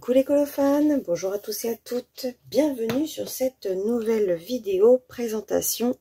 Coucou les colophanes, bonjour à tous et à toutes, bienvenue sur cette nouvelle vidéo présentation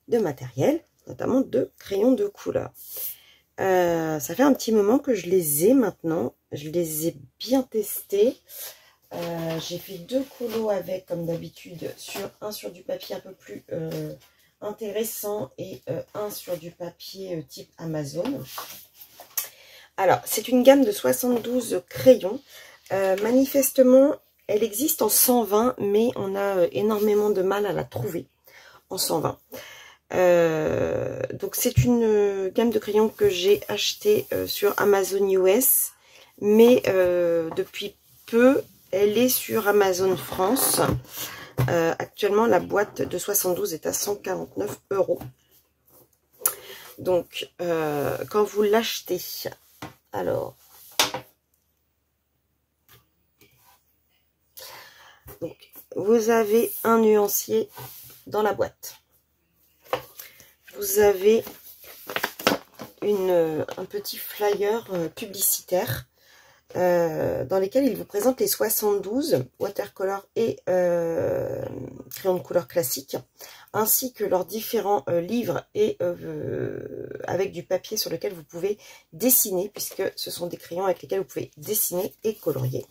de matériel, notamment de crayons de couleur. Ça fait un petit moment que je les ai maintenant, je les ai bien testés. J'ai fait deux colos avec comme d'habitude, un sur du papier un peu plus intéressant et un sur du papier type Amazon. Alors, c'est une gamme de 72 crayons. Manifestement, elle existe en 120, mais on a énormément de mal à la trouver en 120. Donc, c'est une gamme de crayons que j'ai acheté sur Amazon US, mais depuis peu, elle est sur Amazon France. Actuellement, la boîte de 72 est à 149 €. Donc, quand vous l'achetez, alors... Donc, vous avez un nuancier dans la boîte. Vous avez un petit flyer publicitaire dans lequel il vous présente les 72 watercolor et crayons de couleur classique, ainsi que leurs différents livres et avec du papier sur lequel vous pouvez dessiner, puisque ce sont des crayons avec lesquels vous pouvez dessiner et colorier.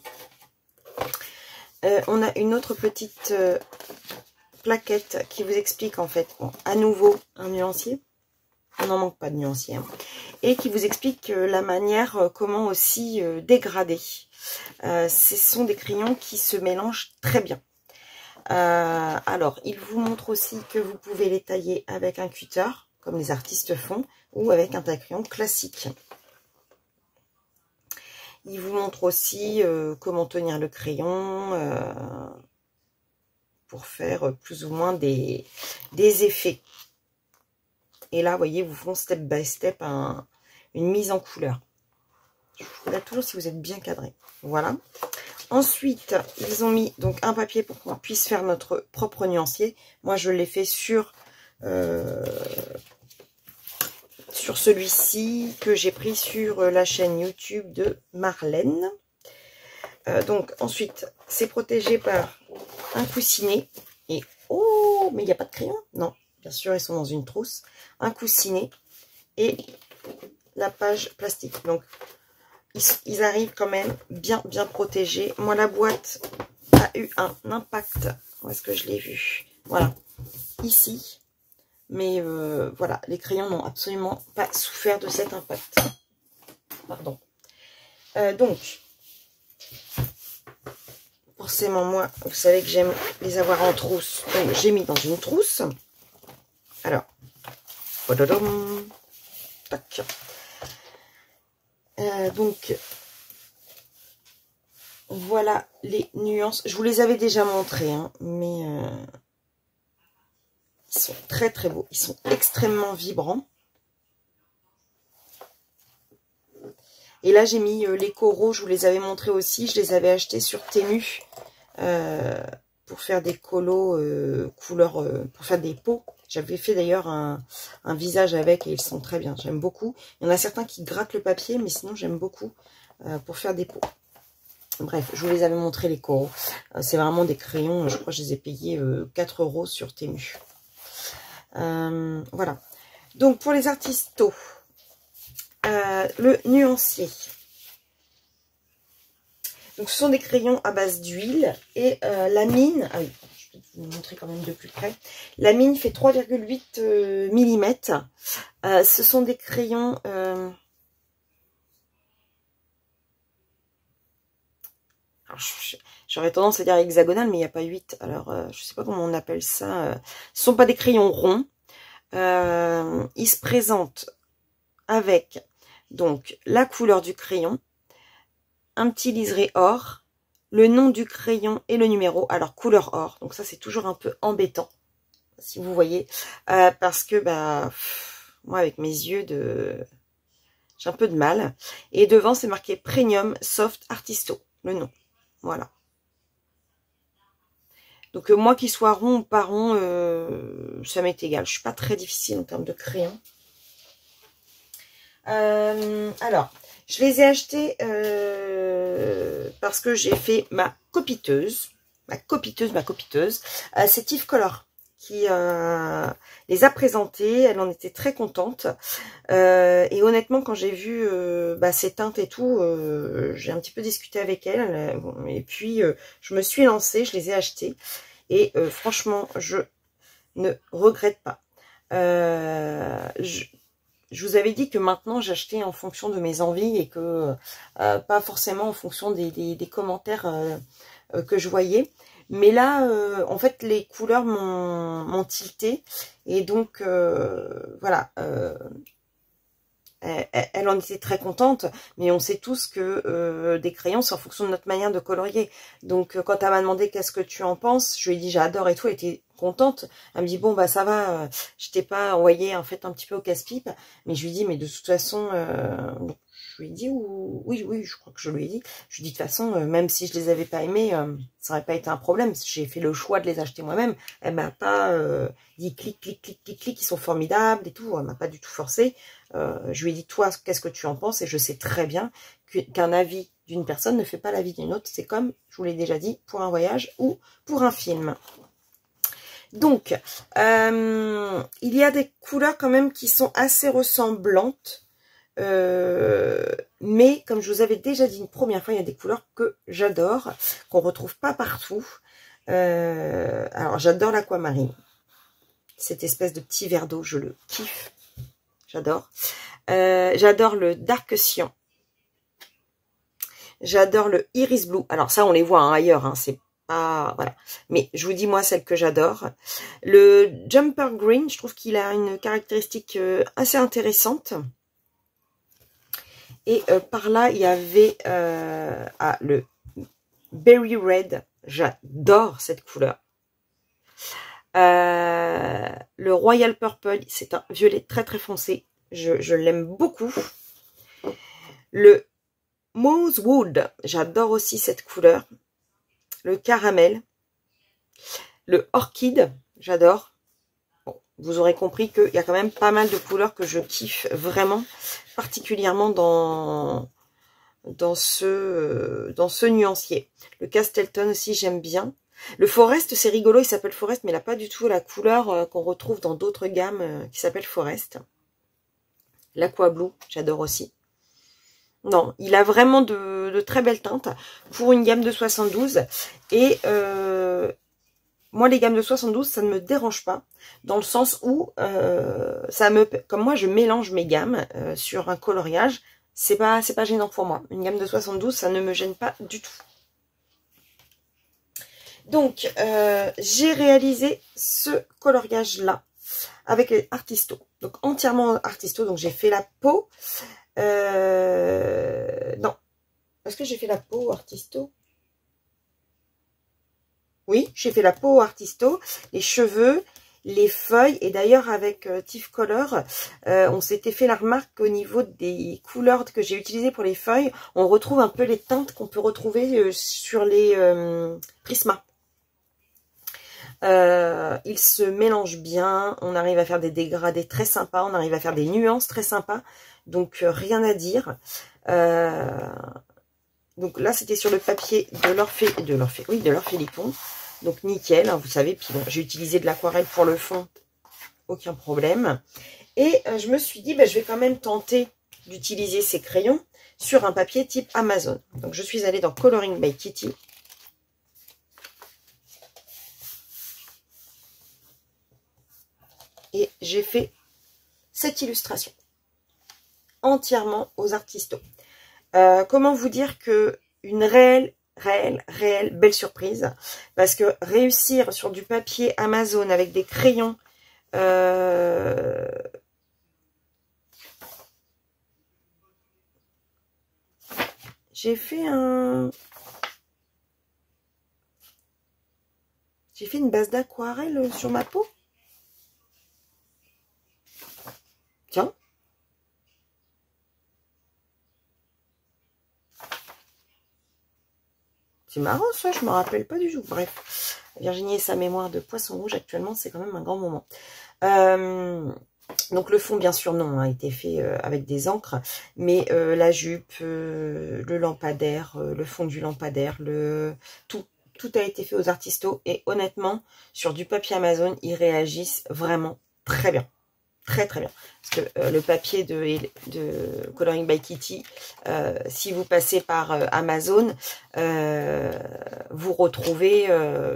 On a une autre petite plaquette qui vous explique en fait, bon, à nouveau un nuancier, on n'en manque pas de nuancier, hein, et qui vous explique la manière comment aussi dégrader. Ce sont des crayons qui se mélangent très bien. Alors, il vous montre aussi que vous pouvez les tailler avec un cutter, comme les artistes font, ou avec un taille-crayon classique. Il vous montre aussi comment tenir le crayon pour faire plus ou moins des effets. Et là, vous voyez, vous font step by step une mise en couleur. Je vous regarde toujours si vous êtes bien cadré. Voilà. Ensuite, ils ont mis donc un papier pour qu'on puisse faire notre propre nuancier. Moi, je l'ai fait sur celui-ci que j'ai pris sur la chaîne YouTube de Marlène. Donc ensuite, c'est protégé par un coussinet. Et oh, mais il n'y a pas de crayon? Non, bien sûr, ils sont dans une trousse. Un coussinet et la page plastique. Donc, ils arrivent quand même bien protégés. Moi, la boîte a eu un impact. Où est-ce que je l'ai vu? Voilà, ici. Mais voilà, les crayons n'ont absolument pas souffert de cet impact. Pardon. Donc, forcément, moi, vous savez que j'aime les avoir en trousse. Donc, j'ai mis dans une trousse. Alors, tac. Donc, voilà les nuances. Je vous les avais déjà montrées, hein, mais... ils sont très beaux. Ils sont extrêmement vibrants. Et là, j'ai mis les coraux. Je vous les avais montrés aussi. Je les avais achetés sur Temu pour faire des colos couleur, pour faire des peaux. J'avais fait d'ailleurs un visage avec et ils sont très bien. J'aime beaucoup. Il y en a certains qui grattent le papier, mais sinon, j'aime beaucoup pour faire des peaux. Bref, je vous les avais montré les coraux. C'est vraiment des crayons. Je crois que je les ai payés 4 € sur Temu. Voilà. Donc pour les artistos, le nuancier. Donc ce sont des crayons à base d'huile et la mine. Ah oui, je vais vous montrer quand même de plus près. La mine fait 3,8 mm. Ce sont des crayons. J'aurais tendance à dire hexagonal, mais il n'y a pas 8. Alors, je ne sais pas comment on appelle ça. Ce ne sont pas des crayons ronds. Ils se présentent avec donc la couleur du crayon, un petit liseré or, le nom du crayon et le numéro. Alors, couleur or. Donc, ça, c'est toujours un peu embêtant, si vous voyez. Parce que, bah, moi, avec mes yeux j'ai un peu de mal. Et devant, c'est marqué Premium Soft Artisto, le nom. Voilà. Donc, moi, qu'il soit rond ou pas rond, ça m'est égal. Je suis pas très difficile en termes de crayon. Alors, Je les ai achetés parce que j'ai fait ma copiteuse. C'est Tif Color qui les a présentés. Elle en était très contente. Et honnêtement, quand j'ai vu ces teintes et tout, j'ai un petit peu discuté avec elle. Et puis, je me suis lancée, je les ai achetés. Et franchement, je ne regrette pas. Je vous avais dit que maintenant, j'achetais en fonction de mes envies et que pas forcément en fonction des commentaires que je voyais. Mais là, en fait, les couleurs m'ont tilté. Et donc, voilà. Elle en était très contente, mais on sait tous que des crayons, c'est en fonction de notre manière de colorier. Donc, quand elle m'a demandé qu'est-ce que tu en penses, je lui ai dit j'adore et tout, elle était contente. Elle me dit bon bah ça va, je t'ai pas envoyé en fait un petit peu au casse-pipe, mais je lui dis mais de toute façon, je lui ai dit oui, je crois que je lui ai dit. Je lui ai dit de toute façon, même si je les avais pas aimés, ça aurait pas été un problème. J'ai fait le choix de les acheter moi-même. Elle m'a pas dit clic, ils sont formidables et tout. Elle m'a pas du tout forcé. Je lui ai dit toi, qu'est-ce que tu en penses? Et je sais très bien qu'un avis d'une personne ne fait pas l'avis d'une autre. C'est comme, je vous l'ai déjà dit, pour un voyage ou pour un film. Donc, il y a des couleurs quand même qui sont assez ressemblantes. Mais comme je vous avais déjà dit une première fois, il y a des couleurs que j'adore, qu'on retrouve pas partout. Alors j'adore l'aquamarine, cette espèce de petit verre d'eau, je le kiffe, j'adore. J'adore le dark cyan, j'adore le iris blue. Alors ça on les voit ailleurs, c'est pas voilà. Mais je vous dis moi celle que j'adore. Le jumper green, je trouve qu'il a une caractéristique assez intéressante. Et par là, il y avait le Berry Red. J'adore cette couleur. Le Royal Purple, c'est un violet très très foncé. Je l'aime beaucoup. Le Mosewood, j'adore aussi cette couleur. Le Caramel. Le Orchid, j'adore. Bon, vous aurez compris qu'il y a quand même pas mal de couleurs que je kiffe vraiment, particulièrement dans ce nuancier. Le Castelton aussi, j'aime bien. Le Forest, c'est rigolo, il s'appelle Forest, mais il n'a pas du tout la couleur qu'on retrouve dans d'autres gammes qui s'appellent Forest. L'Aqua Blue, j'adore aussi. Non, il a vraiment de très belles teintes pour une gamme de 72. Et moi, les gammes de 72, ça ne me dérange pas, dans le sens où, comme moi, je mélange mes gammes sur un coloriage, c'est pas gênant pour moi. Une gamme de 72, ça ne me gêne pas du tout. Donc, j'ai réalisé ce coloriage-là avec les Artisto. Donc, entièrement Artisto. Donc, j'ai fait la peau. Non. Est-ce que j'ai fait la peau Artisto? Oui, j'ai fait la peau Artisto, les cheveux, les feuilles. Et d'ailleurs, avec Tif Color, on s'était fait la remarque au niveau des couleurs que j'ai utilisées pour les feuilles. On retrouve un peu les teintes qu'on peut retrouver sur les Prisma. Ils se mélangent bien. On arrive à faire des dégradés très sympas. On arrive à faire des nuances très sympas. Donc, rien à dire. Donc là, c'était sur le papier de l'Orphéliton. Donc nickel, hein, vous savez. Puis bon, j'ai utilisé de l'aquarelle pour le fond. Aucun problème. Et je me suis dit, je vais quand même tenter d'utiliser ces crayons sur un papier type Amazon. Donc je suis allée dans Coloring by Kitty. Et j'ai fait cette illustration. Entièrement aux Artisto. Comment vous dire que une réelle belle surprise, parce que réussir sur du papier Amazon avec des crayons j'ai fait une base d'aquarelle sur ma peau. Tiens. C'est marrant ça, je me rappelle pas du tout. Bref, Virginie et sa mémoire de poisson rouge actuellement, c'est quand même un grand moment. Donc le fond, bien sûr, non, a été fait avec des encres, mais la jupe, le lampadaire, le fond du lampadaire, tout a été fait aux Artistos. Et honnêtement, sur du papier Amazon, ils réagissent vraiment très bien. Très très bien. Parce que le papier de Coloring by Kitty, si vous passez par Amazon, vous retrouvez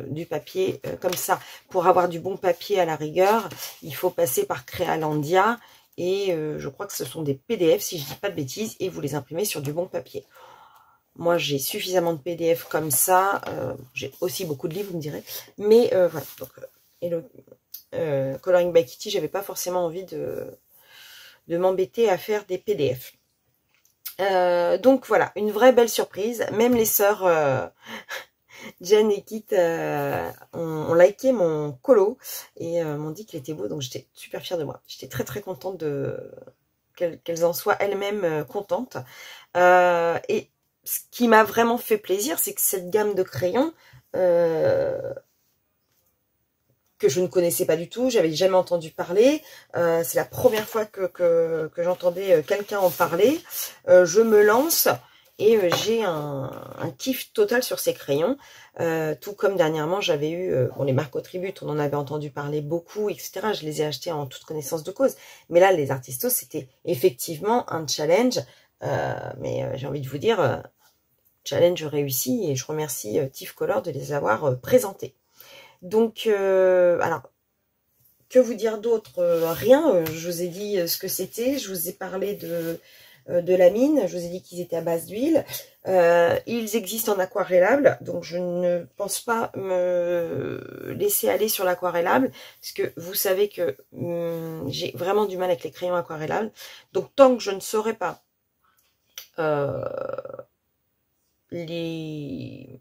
du papier comme ça. Pour avoir du bon papier à la rigueur, il faut passer par Crealandia. Et je crois que ce sont des PDF, si je ne dis pas de bêtises, et vous les imprimez sur du bon papier. Moi, j'ai suffisamment de PDF comme ça. J'ai aussi beaucoup de livres, vous me direz. Mais voilà. Donc, et le Coloring by Kitty, j'avais pas forcément envie de m'embêter à faire des PDF. Donc voilà, une vraie belle surprise. Même les sœurs Jen et Kit ont liké mon colo et m'ont dit qu'il était beau, donc j'étais super fière de moi. J'étais très très contente qu'elles en soient elles-mêmes contentes. Et ce qui m'a vraiment fait plaisir, c'est que cette gamme de crayons que je ne connaissais pas du tout, j'avais jamais entendu parler. C'est la première fois que j'entendais quelqu'un en parler. Je me lance et j'ai un kiff total sur ces crayons. Tout comme dernièrement, j'avais eu les Marco Tribute, on en avait entendu parler beaucoup, etc. Je les ai achetés en toute connaissance de cause. Mais là, les Artistos, c'était effectivement un challenge. Mais j'ai envie de vous dire, challenge réussi et je remercie Tiff Color de les avoir présentés. Donc, alors, que vous dire d'autre? Rien, je vous ai dit ce que c'était, je vous ai parlé de la mine, je vous ai dit qu'ils étaient à base d'huile. Ils existent en aquarellable, donc je ne pense pas me laisser aller sur l'aquarellable, parce que vous savez que j'ai vraiment du mal avec les crayons aquarellables. Donc, tant que je ne saurai pas les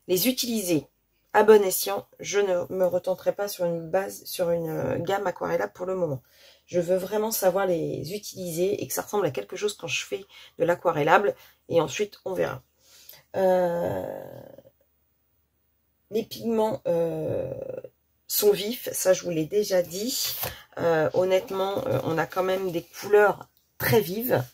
utiliser à bon escient, je ne me retenterai pas sur une gamme aquarellable pour le moment. Je veux vraiment savoir les utiliser et que ça ressemble à quelque chose quand je fais de l'aquarellable. Et ensuite, on verra. Les pigments sont vifs, ça je vous l'ai déjà dit. Honnêtement, on a quand même des couleurs très vives.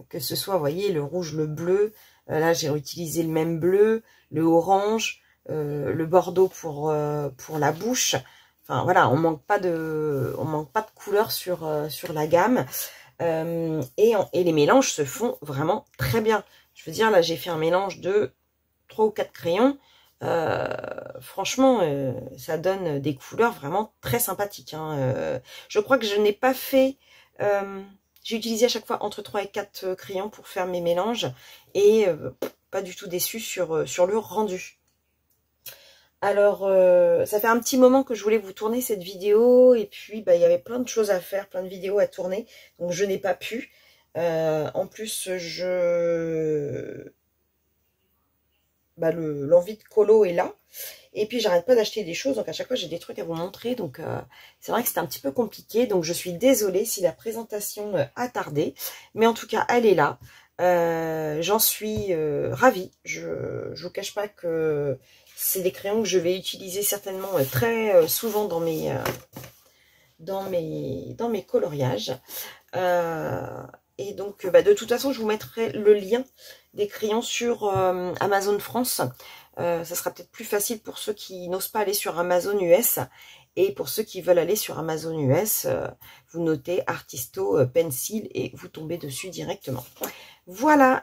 Que ce soit, vous voyez, le rouge, le bleu. Là, j'ai utilisé le même bleu, le orange, le bordeaux pour la bouche. Enfin, voilà, on manque pas de couleurs sur la gamme. Et les mélanges se font vraiment très bien. Je veux dire, là, j'ai fait un mélange de 3 ou 4 crayons. Franchement, ça donne des couleurs vraiment très sympathiques. Hein. Je crois que je n'ai pas fait... j'ai utilisé à chaque fois entre 3 et 4 crayons pour faire mes mélanges. Et pas du tout déçue sur le rendu. Alors, ça fait un petit moment que je voulais vous tourner cette vidéo. Et puis, bah, il y avait plein de choses à faire, plein de vidéos à tourner. Donc, je n'ai pas pu. En plus, l'envie de colo est là. Et puis, j'arrête pas d'acheter des choses. Donc, à chaque fois, j'ai des trucs à vous montrer. Donc, c'est vrai que c'est un petit peu compliqué. Donc, je suis désolée si la présentation a tardé. Mais en tout cas, elle est là. J'en suis ravie. Je vous cache pas que c'est des crayons que je vais utiliser certainement très souvent dans mes coloriages. Et donc, de toute façon, je vous mettrai le lien des crayons sur Amazon France. Ça sera peut-être plus facile pour ceux qui n'osent pas aller sur Amazon US. Et pour ceux qui veulent aller sur Amazon US, vous notez Artisto Pencil et vous tombez dessus directement. Voilà,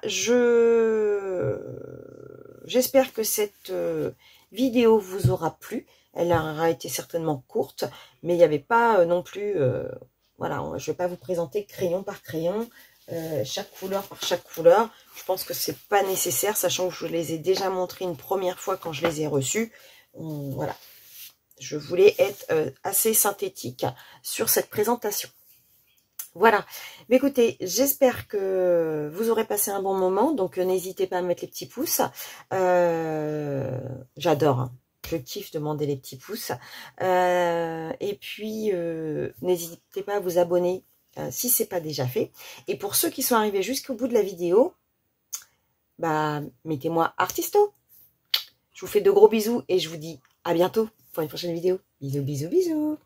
j'espère que cette vidéo vous aura plu. Elle aura été certainement courte, mais il n'y avait pas non plus... voilà, je ne vais pas vous présenter crayon par crayon, chaque couleur par chaque couleur. Je pense que c'est pas nécessaire, sachant que je les ai déjà montrés une première fois quand je les ai reçus. Voilà, je voulais être assez synthétique sur cette présentation. Voilà, mais écoutez, j'espère que vous aurez passé un bon moment, donc n'hésitez pas à mettre les petits pouces. J'adore, hein. Je kiffe demander les petits pouces. Et puis, n'hésitez pas à vous abonner si ce n'est pas déjà fait. Et pour ceux qui sont arrivés jusqu'au bout de la vidéo, bah, mettez-moi Artisto. Je vous fais de gros bisous et je vous dis à bientôt pour une prochaine vidéo. Bisous, bisous, bisous.